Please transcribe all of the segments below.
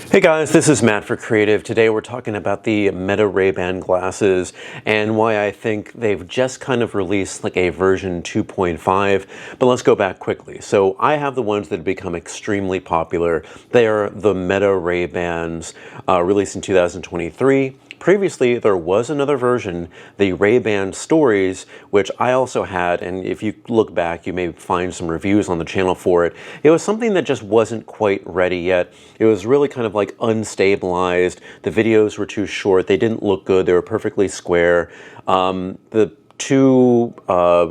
Hey guys, this is Matt for Creative. Today we're talking about the Meta RayBan glasses and why I think they've just kind of released like a version 2.5, but let's go back quickly. So I have the ones that have become extremely popular. They are the Meta RayBans released in 2023. Previously, there was another version, the RayBan Stories, which I also had, and if you look back, you may find some reviews on the channel for it. It was something that just wasn't quite ready yet. It was really kind of like unstabilized. The videos were too short. They didn't look good. They were perfectly square. The two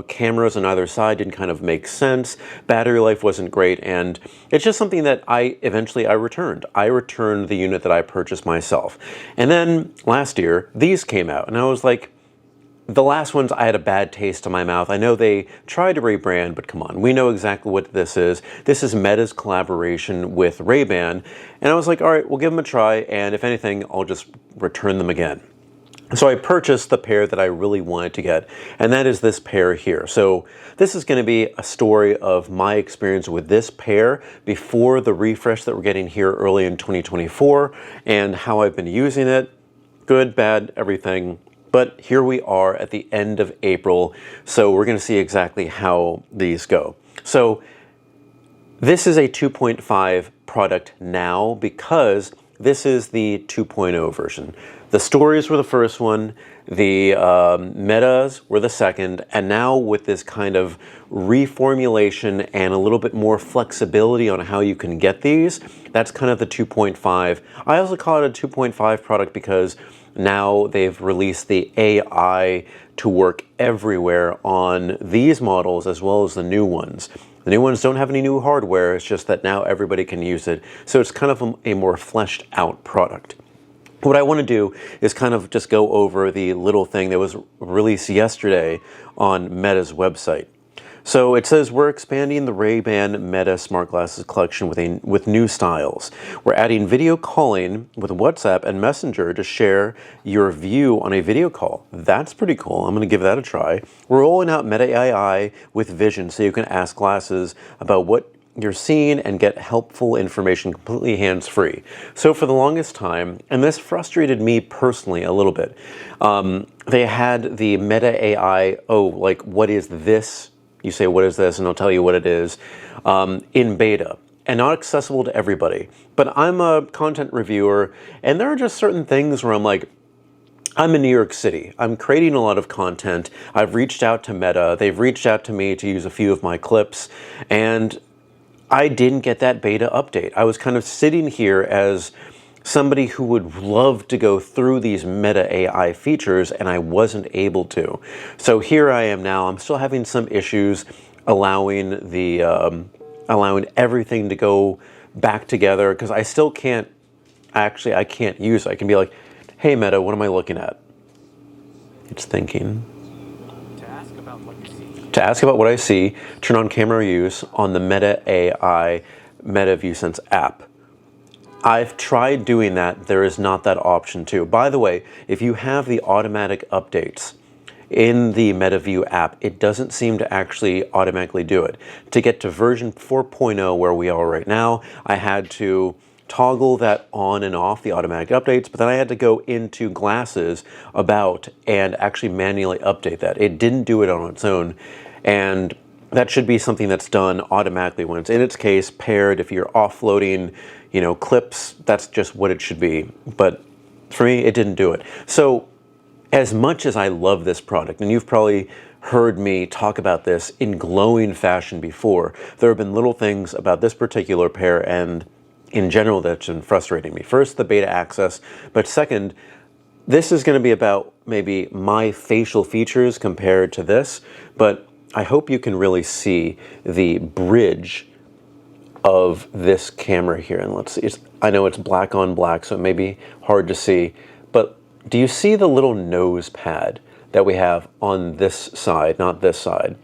cameras on either side didn't kind of make sense. Battery life wasn't great, and it's just something that I eventually returned. I returned the unit that I purchased myself. And then last year, these came out, and I was like, the last ones I had a bad taste in my mouth. I know they tried to rebrand, but come on, we know exactly what this is. This is Meta's collaboration with RayBan, and I was like, all right, we'll give them a try, and if anything, I'll just return them again. So I purchased the pair that I really wanted to get, and that is this pair here. So this is going to be a story of my experience with this pair before the refresh that we're getting here early in 2024, and how I've been using it. Good, bad, everything. But here we are at the end of April, so we're going to see exactly how these go. So this is a 2.5 product now because this is the 2.0 version. The stories were the first one, the metas were the second, and now with this kind of reformulation and a little bit more flexibility on how you can get these, that's kind of the 2.5. I also call it a 2.5 product because now they've released the AI to work everywhere on these models as well as the new ones. The new ones don't have any new hardware, it's just that now everybody can use it. So it's kind of a more fleshed out product. What I want to do is kind of just go over the little thing that was released yesterday on Meta's website. So it says we're expanding the RayBan Meta smart glasses collection with new styles. We're adding video calling with WhatsApp and Messenger to share your view on a video call. That's pretty cool. I'm going to give that a try. We're rolling out Meta AI with Vision so you can ask glasses about what you're seeing and get helpful information completely hands-free. So for the longest time, and this frustrated me personally a little bit, they had the Meta AI, like what is this? You say, what is this? And I'll tell you what it is, in beta and not accessible to everybody. But I'm a content reviewer, and there are just certain things where I'm like, I'm in New York City. I'm creating a lot of content. I've reached out to Meta. They've reached out to me to use a few of my clips, and I didn't get that beta update. I was kind of sitting here as somebody who would love to go through these Meta AI features, and I wasn't able to. So here I am now. I'm still having some issues allowing allowing everything to go back together, because I still can't, I can't use it. I can be like, hey Meta, what am I looking at? It's thinking. To ask about what I see, turn on camera use on the Meta AI Meta ViewSense app. I've tried doing that. There is not that option too. By the way, if you have the automatic updates in the MetaView app, it doesn't seem to actually automatically do it. To get to version 4.0 where we are right now, I had to toggle that on and off, the automatic updates, but then I had to go into Glasses About and actually manually update that. It didn't do it on its own, and that should be something that's done automatically when it's in its case, paired. If you're offloading, clips, that's just what it should be. But for me, it didn't do it. So as much as I love this product, and you've probably heard me talk about this in glowing fashion before, there have been little things about this particular pair and in general that's been frustrating me. First, the beta access, but second, this is going to be about maybe my facial features compared to this, but I hope you can really see the bridge of this camera here. And let's see, I know it's black on black, so it may be hard to see, but do you see the little nose pad that we have on this side, not this side?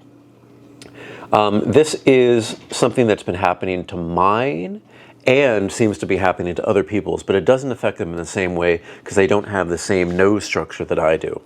This is something that's been happening to mine and seems to be happening to other people's, but it doesn't affect them in the same way because they don't have the same nose structure that I do.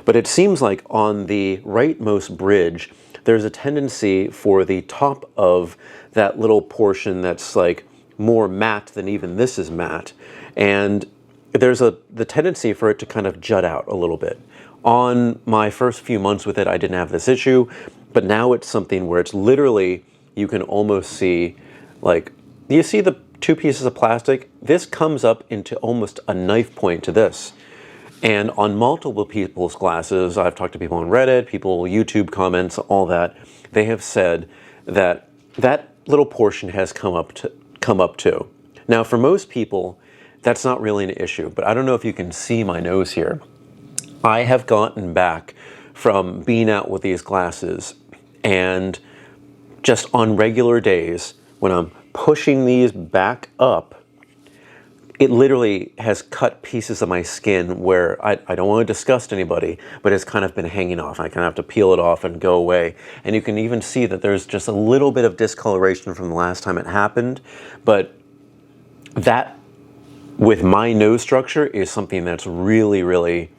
But it seems like on the rightmost bridge, there's a tendency for the top of that little portion that's like more matte than even this is matte. And there's the tendency for it to kind of jut out a little bit. On my first few months with it, I didn't have this issue, but now it's something where it's literally, you can almost see, like, you see the two pieces of plastic? This comes up into almost a knife point to this. And on multiple people's glasses, I've talked to people on Reddit, people, YouTube comments, all that, they have said that that little portion has come up too. Now, for most people, that's not really an issue, but I don't know if you can see my nose here. I have gotten back from being out with these glasses, and just on regular days, when I'm pushing these back up, it literally has cut pieces of my skin where I don't want to disgust anybody, but it's kind of been hanging off. I kind of have to peel it off and go away. And you can even see that there's just a little bit of discoloration from the last time it happened, but that, with my nose structure, is something that's really, really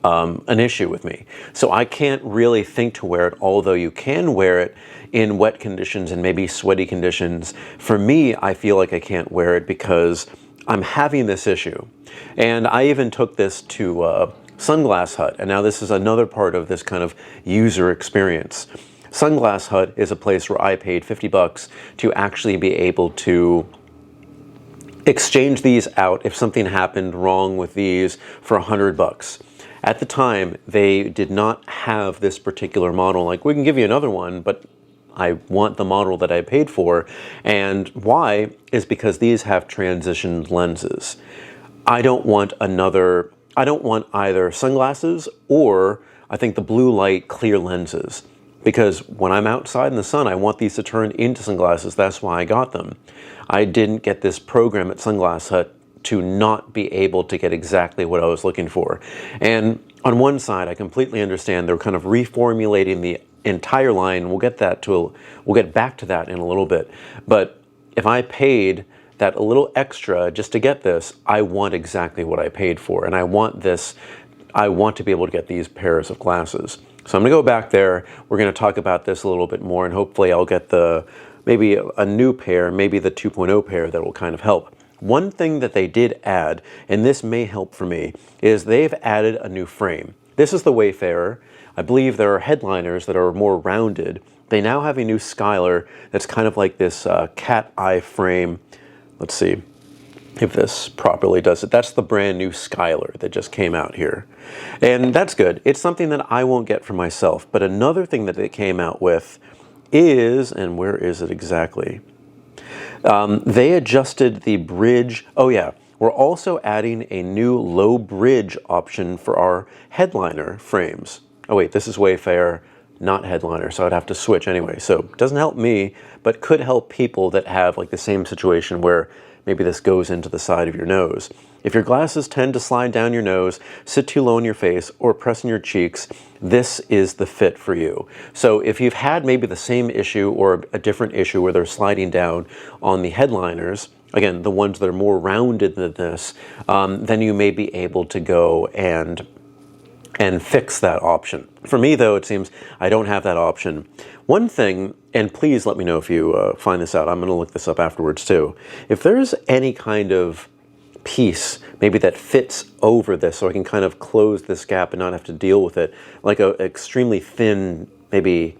an issue with me. So I can't really think to wear it, although you can wear it in wet conditions and maybe sweaty conditions. For me, I feel like I can't wear it because I'm having this issue. And I even took this to Sunglass Hut, and now this is another part of this kind of user experience. Sunglass Hut is a place where I paid $50 to actually be able to exchange these out if something happened wrong with these for $100. At the time, they did not have this particular model. Like, we can give you another one, but I want the model that I paid for. And why is because these have transitioned lenses. I don't want either sunglasses or, I think, the blue light clear lenses. Because when I'm outside in the sun, I want these to turn into sunglasses. That's why I got them. I didn't get this program at Sunglass Hut to not be able to get exactly what I was looking for. And on one side, I completely understand they're kind of reformulating the entire line. We'll get back to that in a little bit. But if I paid that a little extra just to get this, I want exactly what I paid for. And I want to be able to get these pairs of glasses. So I'm gonna go back there. We're gonna talk about this a little bit more, and hopefully I'll get maybe a new pair, maybe the 2.0 pair that will kind of help. One thing that they did add, and this may help for me, is they've added a new frame. This is the Wayfarer. I believe there are headliners that are more rounded. They now have a new Skylar that's kind of like this cat eye frame. Let's see if this properly does it. That's the brand new Skylar that just came out here. And that's good. It's something that I won't get for myself. But another thing that they came out with is, and where is it exactly? They adjusted the bridge. Oh yeah, we're also adding a new low bridge option for our headliner frames. Oh wait, this is Wayfarer, not headliner, so I'd have to switch anyway. So it doesn't help me, but could help people that have like the same situation where maybe this goes into the side of your nose. If your glasses tend to slide down your nose, sit too low in your face, or press in your cheeks, this is the fit for you. So if you've had maybe the same issue or a different issue where they're sliding down on the headliners, again, the ones that are more rounded than this, then you may be able to go and fix that option. For me, though, it seems I don't have that option. One thing, and please let me know if you find this out, I'm going to look this up afterwards too. If there's any kind of piece maybe that fits over this so I can kind of close this gap and not have to deal with it, like a extremely thin, maybe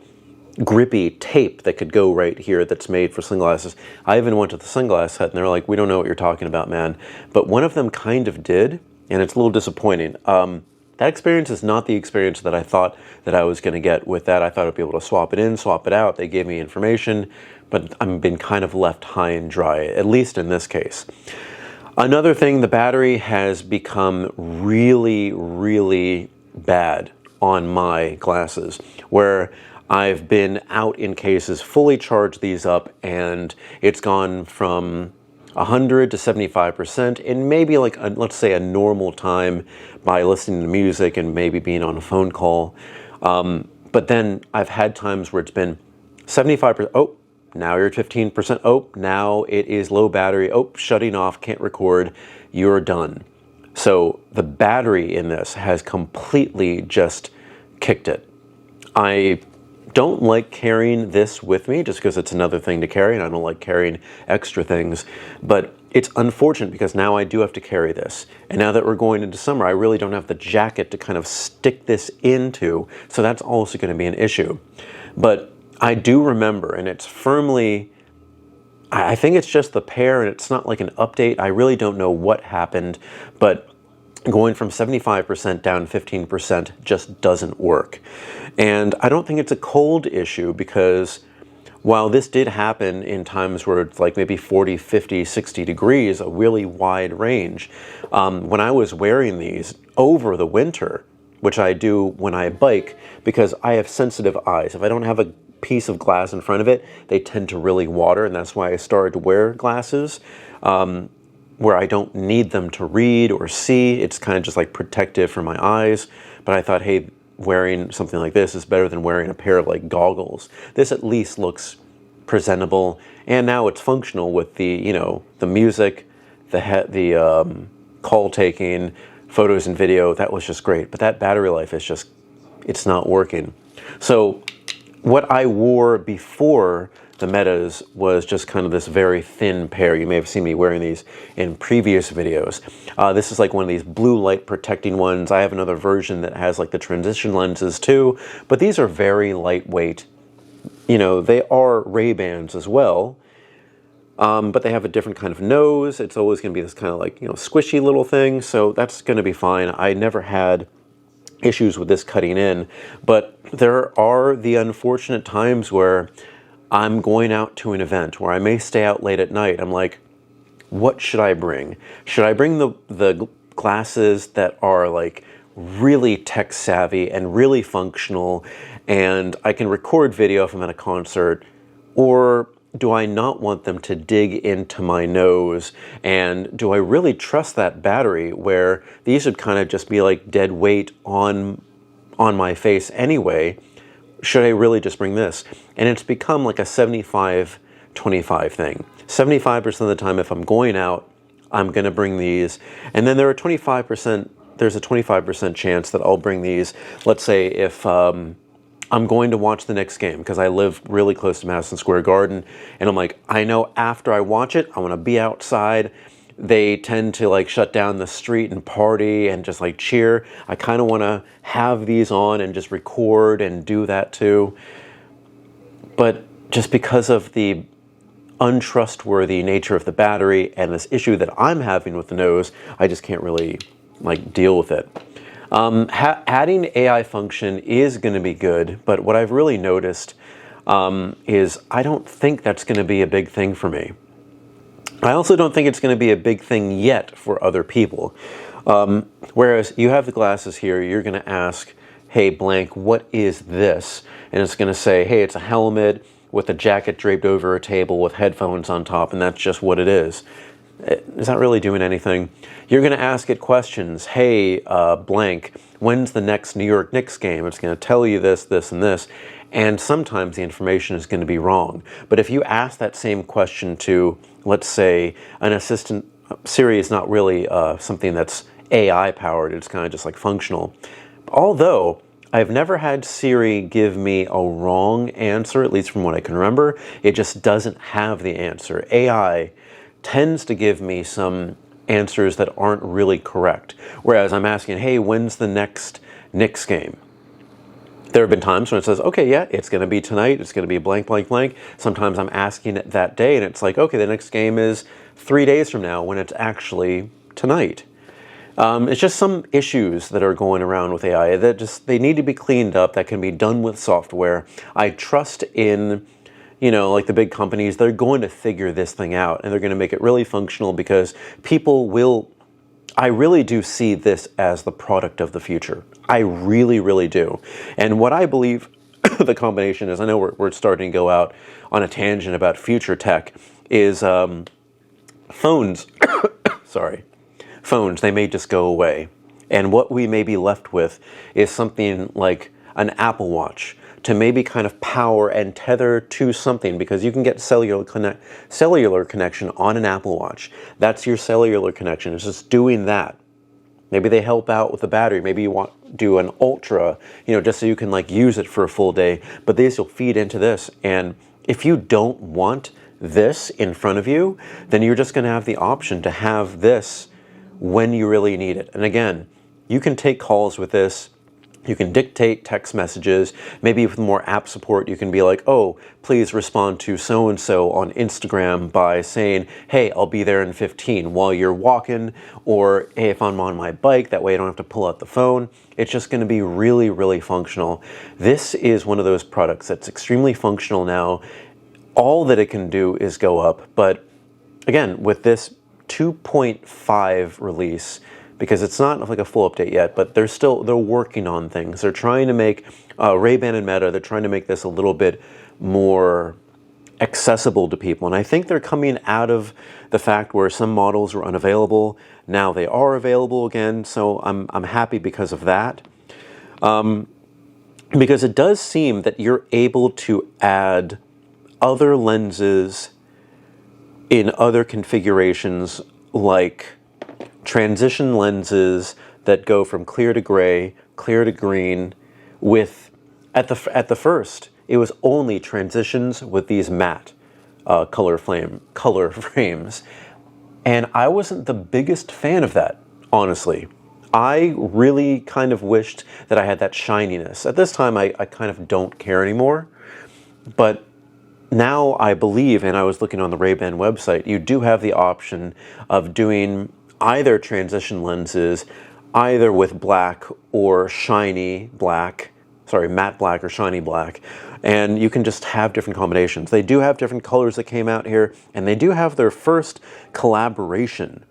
grippy tape that could go right here that's made for sunglasses. I even went to the Sunglass Hut and they're like, we don't know what you're talking about, man. But one of them kind of did, and it's a little disappointing. That experience is not the experience that I thought that I was going to get with that. I thought I'd be able to swap it in, swap it out. They gave me information, but I've been kind of left high and dry, at least in this case. Another thing, the battery has become really, really bad on my glasses, where I've been out in cases, fully charged these up, and it's gone from 100 to 75% in maybe like, let's say, a normal time by listening to music and maybe being on a phone call. But then I've had times where it's been 75%, oh, now you're at 15%, oh, now it is low battery, oh, shutting off, can't record, you're done. So the battery in this has completely just kicked it. I don't like carrying this with me just because it's another thing to carry and I don't like carrying extra things. But it's unfortunate because now I do have to carry this. And now that we're going into summer, I really don't have the jacket to kind of stick this into. So that's also going to be an issue. But I do remember, and it's firmly, I think it's just the pair and it's not like an update. I really don't know what happened, but going from 75% down 15% just doesn't work. And I don't think it's a cold issue because while this did happen in times where it's like maybe 40, 50, 60 degrees, a really wide range, when I was wearing these over the winter, which I do when I bike because I have sensitive eyes. If I don't have a piece of glass in front of it, they tend to really water, and that's why I started to wear glasses where I don't need them to read or see. It's kind of just like protective for my eyes. But I thought, hey, wearing something like this is better than wearing a pair of like goggles. This at least looks presentable, and now it's functional with the, you know, the music, the call taking, photos and video. That was just great. But that battery life is just, it's not working. So what I wore before the Metas was just kind of this very thin pair. You may have seen me wearing these in previous videos. This is like one of these blue light protecting ones. I have another version that has like the transition lenses too, but these are very lightweight. You know, they are RayBans as well, but they have a different kind of nose. It's always going to be this kind of like, you know, squishy little thing, so that's going to be fine. I never had issues with this cutting in, but there are the unfortunate times where I'm going out to an event where I may stay out late at night. I'm like, what should I bring? Should I bring the glasses that are like really tech savvy and really functional and I can record video if I'm at a concert? Or do I not want them to dig into my nose? And do I really trust that battery where these would kind of just be like dead weight on my face anyway? Should I really just bring this? And it's become like a 75-25 thing. 75% of the time, if I'm going out, I'm going to bring these. And then there's a 25% chance that I'll bring these. Let's say if I'm going to watch the Knicks game because I live really close to Madison Square Garden, and I'm like, I know after I watch it, I want to be outside. They tend to like shut down the street and party and just like cheer. I kind of want to have these on and just record and do that too. But just because of the untrustworthy nature of the battery and this issue that I'm having with the nose, I just can't really like deal with it. Adding AI function is going to be good, but what I've really noticed is I don't think that's going to be a big thing for me. I also don't think it's going to be a big thing yet for other people. Whereas you have the glasses here, you're going to ask, hey, blank, what is this? And it's going to say, hey, it's a helmet with a jacket draped over a table with headphones on top, and that's just what it is. Is that really doing anything? You're going to ask it questions. Hey, blank, when's the next New York Knicks game? It's going to tell you this, this, and this. And sometimes the information is going to be wrong. But if you ask that same question to, let's say, an assistant, Siri is not really something that's AI powered. It's kind of just like functional. Although I've never had Siri give me a wrong answer, at least from what I can remember. It just doesn't have the answer. AI tends to give me some answers that aren't really correct. Whereas I'm asking, hey, when's the next Knicks game? There have been times when it says, okay, yeah, it's going to be tonight. It's going to be blank, blank, blank. Sometimes I'm asking it that day, and it's like, okay, the next game is 3 days from now when it's actually tonight. It's just some issues that are going around with AI that just, they need to be cleaned up. That can be done with software. I trust in, you know, like the big companies, they're going to figure this thing out, and they're going to make it really functional because people will. I really do see this as the product of the future. I really, really do. And what I believe the combination is, I know we're starting to go out on a tangent about future tech, is phones. Sorry. Phones, they may just go away. And what we may be left with is something like an Apple Watch to maybe kind of power and tether to something, because you can get cellular connection on an Apple Watch. That's your cellular connection. It's just doing that. Maybe they help out with the battery. Maybe you want to do an ultra, just so you can like use it for a full day. But these will feed into this. And if you don't want this in front of you, then you're just going to have the option to have this when you really need it. And again, you can take calls with this. You can dictate text messages. Maybe with more app support, you can be like, oh, please respond to so-and-so on Instagram by saying, hey, I'll be there in 15 while you're walking, or hey, if I'm on my bike, that way I don't have to pull out the phone. It's just going to be really, really functional. This is one of those products that's extremely functional now. All that it can do is go up. But again, with this 2.5 release, because it's not like a full update yet, but they're working on things. They're trying to make RayBan and Meta, they're trying to make this a little bit more accessible to people. And I think they're coming out of the fact where some models were unavailable. Now they are available again, so I'm happy because of that. Because it does seem that you're able to add other lenses in other configurations, like transition lenses that go from clear to gray, clear to green, with at the first it was only transitions with these matte color frames, and I wasn't the biggest fan of that, honestly. I really kind of wished that I had that shininess. At this time I kind of don't care anymore, but now I believe, and I was looking on the RayBan website, you do have the option of doing either transition lenses, either with black or shiny black, matte black or shiny black, and you can just have different combinations. They do have different colors that came out here, and they do have their first collaboration,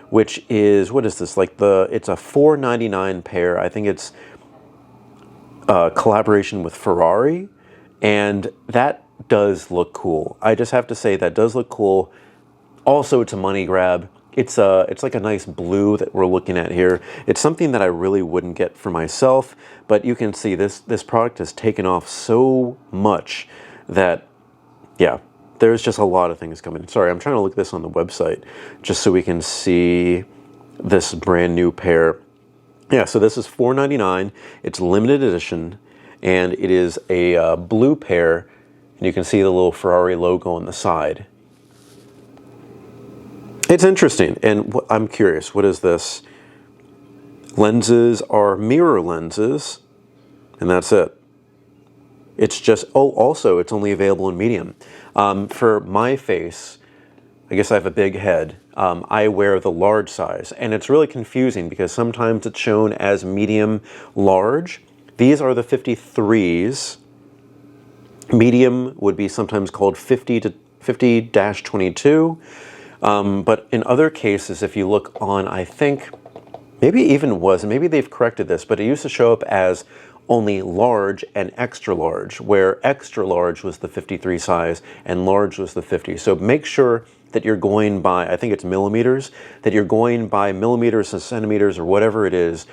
which is, what is this, it's a $4.99 pair. I think it's a collaboration with Ferrari, and that does look cool. I just have to say that does look cool. Also, it's a money grab. It's like a nice blue that we're looking at here. It's something that I really wouldn't get for myself, but you can see this product has taken off so much that, yeah, there's just a lot of things coming. Sorry, I'm trying to look at this on the website just so we can see this brand new pair. Yeah, so this is $4.99. It's limited edition, and it is a blue pair, and you can see the little Ferrari logo on the side. It's interesting, and I'm curious, what is this? Lenses are mirror lenses, and that's it. It's just, oh, also, it's only available in medium. For my face, I guess I have a big head, I wear the large size, and it's really confusing because sometimes it's shown as medium large. These are the 53s. Medium would be sometimes called 50-22. But in other cases, if you look on, I think, maybe they've corrected this, but it used to show up as only large and extra large, where extra large was the 53 size and large was the 50. So make sure that you're going by, I think it's millimeters, that you're going by millimeters and centimeters or whatever it is,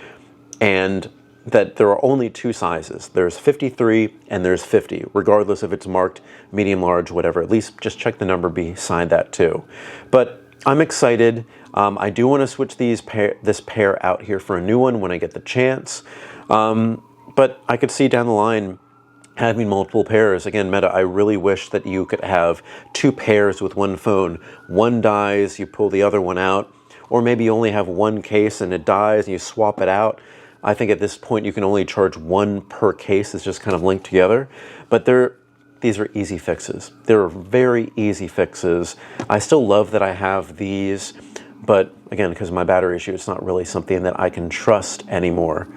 and that there are only two sizes. There's 53 and there's 50, regardless if it's marked medium, large, whatever. At least just check the number beside that too. But I'm excited. I do want to switch this pair out here for a new one when I get the chance. But I could see down the line having multiple pairs. Again, Meta, I really wish that you could have two pairs with one phone. One dies, you pull the other one out, or maybe you only have one case and it dies and you swap it out. I think at this point you can only charge one per case. It's just kind of linked together. But these are easy fixes. They're very easy fixes. I still love that I have these, but again, because of my battery issue, it's not really something that I can trust anymore.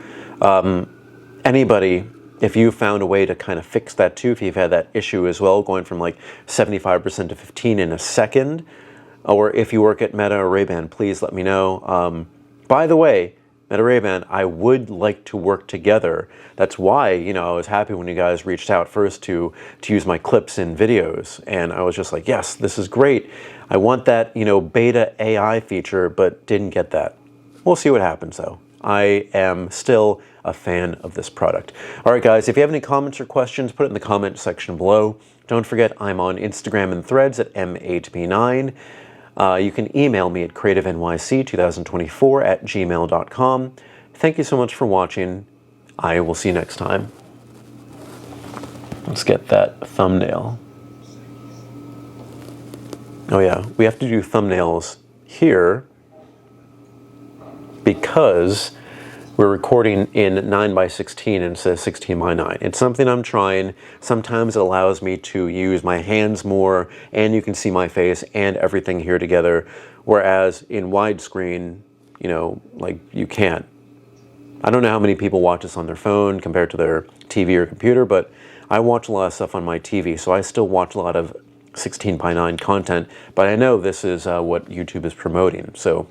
Anybody, if you found a way to kind of fix that too, if you've had that issue as well, going from like 75% to 15 in a second, or if you work at Meta or RayBan, please let me know. By the way, Meta RayBan, I would like to work together. That's why, I was happy when you guys reached out first to use my clips in videos. And I was just like, yes, this is great. I want that, beta AI feature, but didn't get that. We'll see what happens though. I am still a fan of this product. All right, guys, if you have any comments or questions, put it in the comment section below. Don't forget, I'm on Instagram and Threads at M8B9. You can email me at creativenyc2024@gmail.com. Thank you so much for watching. I will see you next time. Let's get that thumbnail. Oh yeah, we have to do thumbnails here because we're recording in 9:16 instead of 16:9. It's something I'm trying. Sometimes it allows me to use my hands more, and you can see my face and everything here together. Whereas in widescreen, you know, like you can't. I don't know how many people watch this on their phone compared to their TV or computer, but I watch a lot of stuff on my TV, so I still watch a lot of 16:9 content, but I know this is what YouTube is promoting. So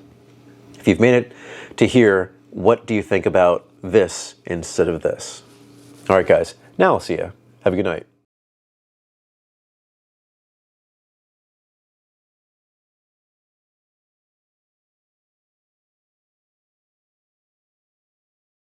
if you've made it to here, what do you think about this instead of this? All right, guys, now I'll see you. Have a good night.